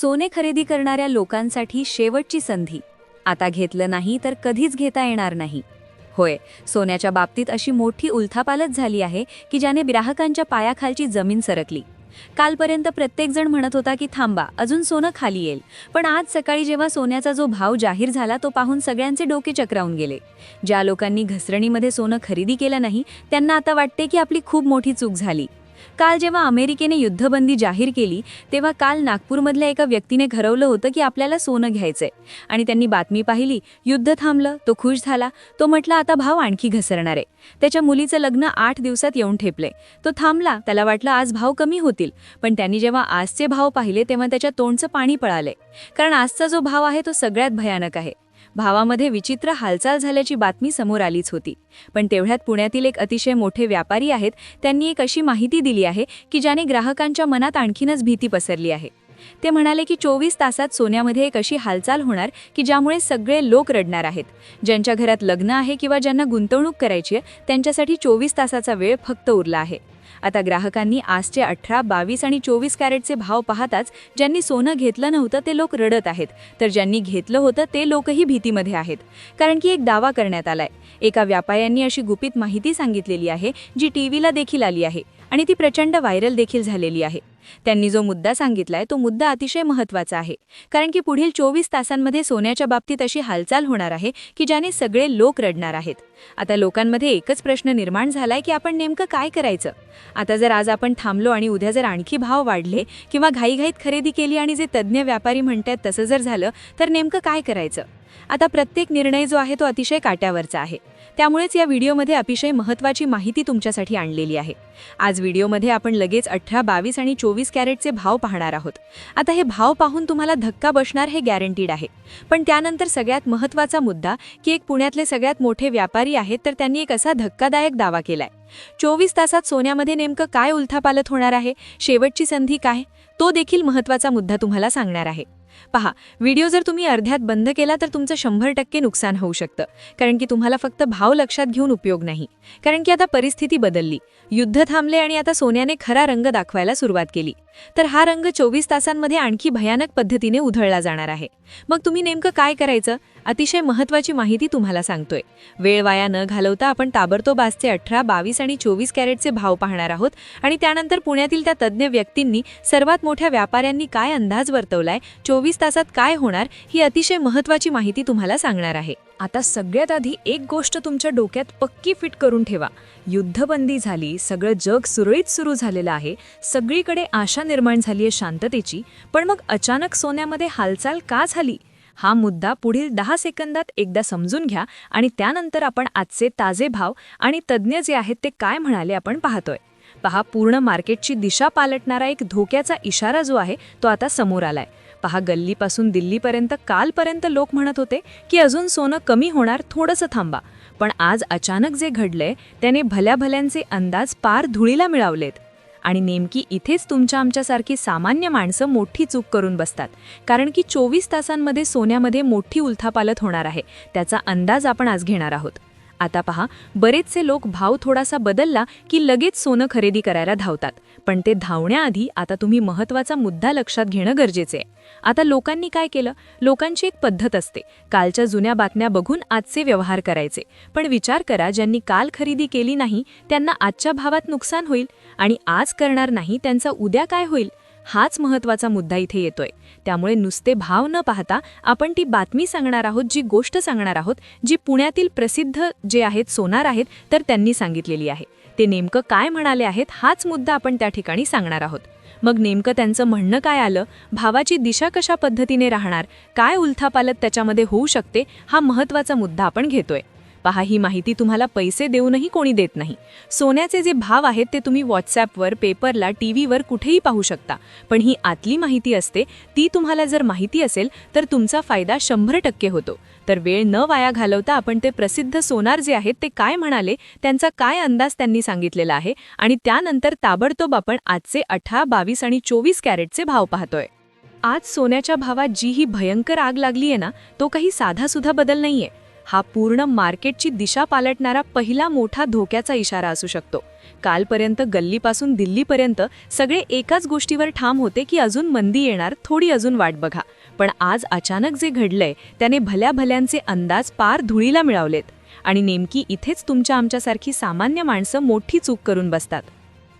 सोने खरेदी करणाऱ्या लोकांसाठी शेवटची संधी. आता घेतलं नाही तर कधीच घेता येणार नाही. होय, सोन्याच्या बाबतीत अशी मोठी उलथापालथ झाली आहे की ज्याने ग्राहकांच्या पायाखालची जमीन सरकली. कालपर्यंत प्रत्येकजण म्हणत होता की थांबा, अजून सोनं खाली येईल. पण आज सकाळी जेव्हा सोन्याचा जो भाव जाहीर झाला तो पाहून सगळ्यांचे डोके चक्रावून गेले. ज्या लोकांनी घसरणीमध्ये सोनं खरेदी केलं नाही त्यांना आता वाटते की आपली खूप मोठी चूक झाली. काल जेव्हा अमेरिकेने युद्धबंदी जाहीर केली तेव्हा काल नागपूरमधल्या एका व्यक्तीने ठरवलं होतं की आपल्याला सोनं घ्यायचंय आणि त्यांनी बातमी पाहिली, युद्ध थांबलं, तो खुश झाला. तो म्हटला आता भाव आणखी घसरणार आहे. त्याच्या मुलीचं लग्न 8 दिवसात येऊन ठेपले. तो थांबला, त्याला वाटलं आज भाव कमी होतील, पण त्यांनी जेव्हा आजचे भाव पाहिले तेव्हा त्याच्या तोंडचं पाणी पळाले. कारण आजचा जो भाव आहे तो सगळ्यात भयानक आहे. भावामध्ये विचित्र हालचाल झाल्याची बातमी समोर आलीच होती. पण तेवढ्यात पुण्यातील एक अतिशय मोठे व्यापारी आहेत, त्यांनी एक अशी माहिती दिली आहे की ज्याने ग्राहकांच्या मनात आणखीनच भीती पसरली आहे. ते म्हणाले की 24 तासात सोन्यामध्ये एक अशी हालचाल होणार की ज्यामुळे सगळे लोक रडणार आहेत. ज्यांच्या घरात लग्न आहे किंवा ज्यांना गुंतवणूक करायची आहे त्यांच्यासाठी 24 तासाचा वेळ फक्त उरला आहे. आता ग्राहकांनी आजचे 18, 22 आणि 24 कॅरेटचे भाव पाहताच ज्यांनी सोनं घेतलं नव्हतं ते लोक रडत आहेत, तर ज्यांनी घेतलं होतं ते लोकही भीतीमध्ये आहेत. कारण की एक दावा करण्यात आलाय. एका व्यापाऱ्यांनी अशी गुपित माहिती सांगितलेली आहे जी टीव्हीला देखील आली आहे आणि ती प्रचंड व्हायरल देखील झालेली आहे. त्यांनी जो मुद्दा सांगितलाय तो मुद्दा अतिशय महत्त्वाचा आहे. कारण की पुढील 24 तासांमध्ये सोन्याच्या बाबतीत अशी हालचाल होणार आहे की ज्याने सगळे लोक रडणार आहेत. आता लोकांमध्ये एकच प्रश्न निर्माण झालाय की आपण नेमकं काय करायचं. आता जर आज आपण थांबलो आणि उद्या जर आणखी भाव वाढले किंवा घाईघाईत खरेदी केली आणि जे तज्ज्ञ व्यापारी म्हणतात तसं जर झालं तर नेमकं काय करायचं. आता प्रत्येक निर्णय जो आहे तो अतिशय काट्यावरचा आहे. त्यामुळेच या व्हिडिओमध्ये अतिशय महत्त्वाची माहिती तुमच्यासाठी आणलेली आहे. आज व्हिडिओमध्ये आपण लगेच 18, 22 आणि 24 कॅरेटचे भाव पाहणार आहोत. आता हे भाव पाहून तुम्हाला धक्का बसणार हे गॅरंटीड आहे. पण त्यानंतर सगळ्यात महत्त्वाचा मुद्दा की एक पुण्यातले सगळ्यात मोठे व्यापारी आहेत तर त्यांनी एक असा धक्कादायक दावा केलाय. 24 तासात सोन्यामध्ये नेमकं काय उलथापालथ होणार आहे, शेवटची संधी काय, तो देखील महत्त्वाचा मुद्दा तुम्हाला सांगणार आहे. पहा, व्हिडिओ जर तुम्ही अर्ध्यात बंद केला तर तुमचं 100% नुकसान होऊ शकतं. कारण की तुम्हाला फक्त भाव लक्षात घेऊन उपयोग नाही. कारण की आता परिस्थिती बदलली, युद्ध थांबले आणि आता सोन्याने खरा रंग दाखवायला सुरुवात केली. तर हा रंग 24 तासांमध्ये आणखी भयानक पद्धतीने उधळला जाणार आहे. मग तुम्ही नेमकं काय करायचं, अतिशय महत्त्वाची माहिती तुम्हाला सांगतोय. वेळ वाया न घालवता आपण ताबडतोब आजचे 18, 22 आणि 24 कॅरेटचे भाव पाहणार आहोत आणि त्यानंतर पुण्यातील त्या तज्ज्ञ व्यक्तींनी, सर्वात मोठ्या व्यापाऱ्यांनी काय अंदाज वर्तवलाय, 24 तासात काय होणार, ही अतिशय महत्त्वाची माहिती तुम्हाला सांगणार आहे. आता सगळ्यात आधी एक गोष्ट तुमच्या डोक्यात पक्की फिट करून ठेवा. युद्धबंदी झाली, सगळं जग सुरळीत सुरू झालेलं आहे, सगळीकडे आशा निर्माण झाली आहे शांततेची. पण मग अचानक सोन्यामध्ये हालचाल का झाली, हा मुद्दा पुढील 10 सेकंदात एकदा समजून घ्या आणि त्यानंतर आपण आजचे ताजे भाव आणि तज्ज्ञ जे आहेत ते काय म्हणाले आपण पाहतोय. पहा, पूर्ण मार्केटची दिशा पालटणारा एक धोक्याचा इशारा जो आहे तो आता समोर आलाय. पहा, गल्लीपासून दिल्लीपर्यंत कालपर्यंत लोक म्हणत होते की अजून सोनं कमी होणार, थोडंसं थांबा. पण आज अचानक जे घडलंय त्याने भल्या भल्यांचे अंदाज पार धुळीला मिळवलेत. आणि नेमकी इथेच तुमच्या आमच्यासारखी सामान्य माणसं मोठी चूक करून बसतात. कारण की 24 तासांमध्ये सोन्यामध्ये मोठी उलथापालथ होणार आहे, त्याचा अंदाज आपण आज घेणार आहोत. आता पहा, बरेचसे लोक भाव थोडासा बदलला की लगेच सोनं खरेदी करायला धावतात. पण ते धावण्याआधी आता तुम्ही महत्त्वाचा मुद्दा लक्षात घेणं गरजेचे आहे. आता लोकांनी काय केलं, लोकांची एक पद्धत असते, कालच्या जुन्या बातम्या बघून आजचे व्यवहार करायचे. पण विचार करा, ज्यांनी काल खरेदी केली नाही त्यांना आजच्या भावात नुकसान होईल आणि आज करणार नाही त्यांचा उद्या काय होईल, हाच महत्त्वाचा मुद्दा इथे येतोय. त्यामुळे नुसते भाव न पाहता आपण ती बातमी सांगणार आहोत, जी गोष्ट सांगणार आहोत, जी पुण्यातील प्रसिद्ध जे आहेत सोनार आहेत तर त्यांनी सांगितलेली आहे. ते नेमकं काय म्हणाले आहेत हाच मुद्दा आपण त्या ठिकाणी सांगणार आहोत. मग नेमकं त्यांचं म्हणणं काय आलं, भावाची दिशा कशा पद्धतीने राहणार, काय उलथापालथ त्याच्यामध्ये होऊ शकते, हा महत्त्वाचा मुद्दा आपण घेतोय. पहा, ही माहिती तुम्हाला पैसे देऊनही कोणी देत नाही. सोन्याचे जे भाव आहेत ते तुम्ही व्हॉट्सॲपवर, पेपरला, टीव्हीवर कुठेही पाहू शकता. पण ही आतली माहिती असते, ती तुम्हाला जर माहिती असेल तर तुमचा फायदा 100% होतो. तर वेळ न वाया घालवता आपण ते प्रसिद्ध सोनार जे आहेत ते काय म्हणाले, त्यांचा काय अंदाज त्यांनी सांगितलेला आहे आणि त्यानंतर ताबडतोब आपण आजचे 18, 22 आणि 24 कॅरेटचे भाव पाहतोय. आज सोन्याच्या भावात जी ही भयंकर आग लागली आहे ना, तो काही साधासुद्धा बदल नाहीये. हा पूर्ण मार्केटची दिशा पालटणारा पहिला मोठा धोक्याचा इशारा असू शकतो. कालपर्यंत गल्लीपासून दिल्लीपर्यंत सगळे एकाच गोष्टीवर ठाम होते की अजून मंदी येणार, थोडी अजून वाट बघा. पण आज अचानक जे घडलंय त्याने भल्या भल्यांचे अंदाज पार धुळीला मिळवलेत. आणि नेमकी इथेच तुमच्या आमच्यासारखी सामान्य माणसं मोठी चूक करून बसतात.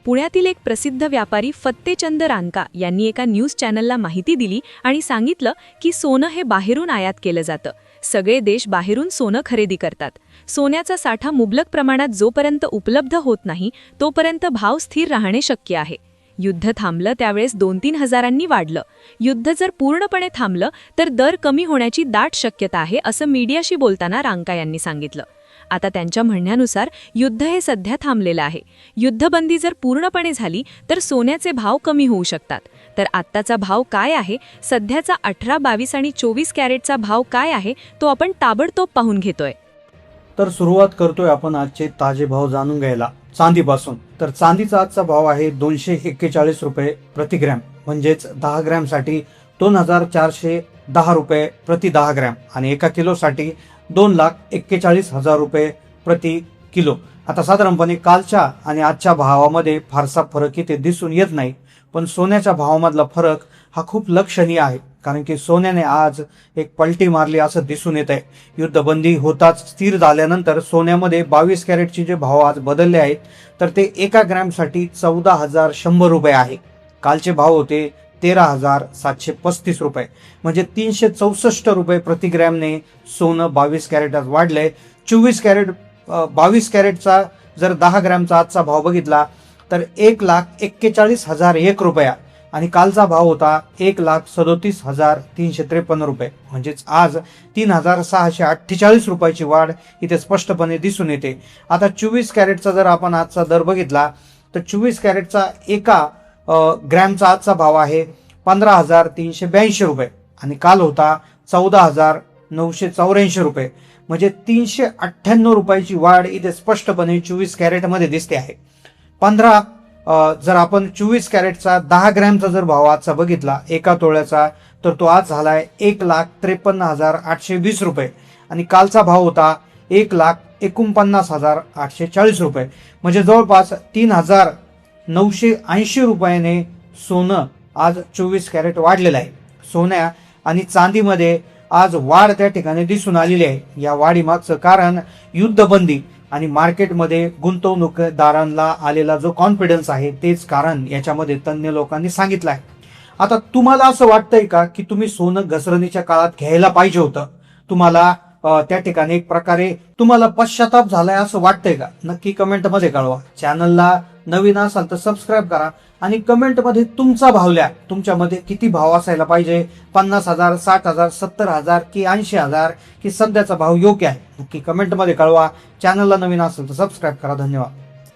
पुण्यातील एक प्रसिद्ध व्यापारी फत्तेचंद रानका यांनी एका न्यूज चॅनलला माहिती दिली आणि सांगितलं की सोनं हे बाहेरून आयात केलं जातं. सगळे देश बाहेरून सोनं खरेदी करतात. सोन्याचा साठा मुबलक प्रमाणात जोपर्यंत उपलब्ध होत नाही तोपर्यंत भाव स्थिर राहणे शक्य आहे. युद्ध थांबलं त्यावेळेस 2-3 हजारांनी वाढलं. युद्ध जर पूर्णपणे थांबलं तर दर कमी होण्याची दाट शक्यता आहे, असं मीडियाशी बोलताना रांका यांनी सांगितलं. आता त्यांच्या म्हणण्यानुसार युद्ध हे सध्या थांबलेलं आहे. युद्धबंदी जर पूर्णपणे झाली तर सोन्याचे भाव कमी होऊ शकतात. तर आत्ताचा भाव काय आहे, सध्याचा 18, 22 आणि 24 कॅरेटचा भाव काय आहे, तो आपण ताबडतोब पाहून घेतोय. तर सुरुवात करतोय आपण आजचे ताजे भाव जाणून घ्यायला चांदीपासून. तर चांदीचा आजचा भाव आहे 241 रुपये प्रति ग्रॅम, म्हणजेच 10 ग्रॅमसाठी 2410 रुपये प्रति 10 ग्रॅम आणि 1 किलोसाठी 2,41,000 रुपये प्रति किलो. आता साधारणपणे कालच्या आणि आजच्या भावामध्ये फारसा फरक इथे दिसून येत नाही, पण सोन्याच्या भावामधला फरक हा खूप लक्षणीय आहे. कारण की सोन्याने आज एक पलटी मारली असं दिसून येत आहे. युद्धबंदी होताच स्थिर झाल्यानंतर सोन्यामध्ये 22 कॅरेटचे जे भाव आज बदलले आहेत तर ते 1 ग्रॅमसाठी 14,100 रुपये आहे. कालचे भाव होते 13,735 रुपये, म्हणजे 364 रुपये प्रति ग्रॅमने सोनं 22 कॅरेट आज वाढलंय. 22 कॅरेटचा जर 10 ग्रॅमचा आजचा भाव बघितला तर 1,41,001 रुपया आणि कालचा भाव होता 1,37,353 रुपये, म्हणजेच आज 3,648 रुपयाची वाढ इथे स्पष्टपणे दिसून येते. आता 24 कॅरेटचा जर आपण आजचा दर बघितला तर 24 कॅरेटचा 1 ग्रॅमचा आजचा भाव आहे 15,382 रुपये आणि काल होता 14,984 रुपये, म्हणजे 398 रुपयाची वाढ इथे स्पष्टपणे 24 कॅरेटमध्ये दिसते आहे. जर आपण 24 कॅरेटचा 10 ग्रॅमचा जर भाव आजचा बघितला 1 तोळ्याचा तर तो आज झालाय 1,53,820 रुपये आणि कालचा भाव होता 1,49,840 रुपये, म्हणजे जवळपास 3,980 रुपयाने सोनं आज 24 कॅरेट वाढलेलं आहे. सोन्या आणि चांदीमध्ये आज वाढ त्या ठिकाणी दिसून आलेली आहे. या वाढीमागचं कारण युद्धबंदी आणि मार्केटमध्ये गुंतवणूकदारांना आलेला जो कॉन्फिडन्स आहे तेच कारण याच्यामध्ये तज्ञ लोकांनी सांगितलं आहे. आता तुम्हाला असं वाटतंय का की तुम्ही सोनं घसरणीच्या काळात घ्यायला पाहिजे होतं? तुम्हाला त्या ठिकाणी एक प्रकारे तुम्हाला पश्चाताप झालाय असं वाटतंय का? नक्की कमेंटमध्ये कळवा. चॅनलला नवीन असाल तर सबस्क्राईब करा आणि कमेंटमध्ये तुमचा भाव लिहा. तुमच्यामध्ये किती भाव असायला पाहिजे? 50,000, 60,000, 70,000 की 80,000 की सध्याचा भाव योग्य आहे? नक्की कमेंटमध्ये कळवा. चॅनलला नवीन असेल तर सबस्क्राईब करा. धन्यवाद.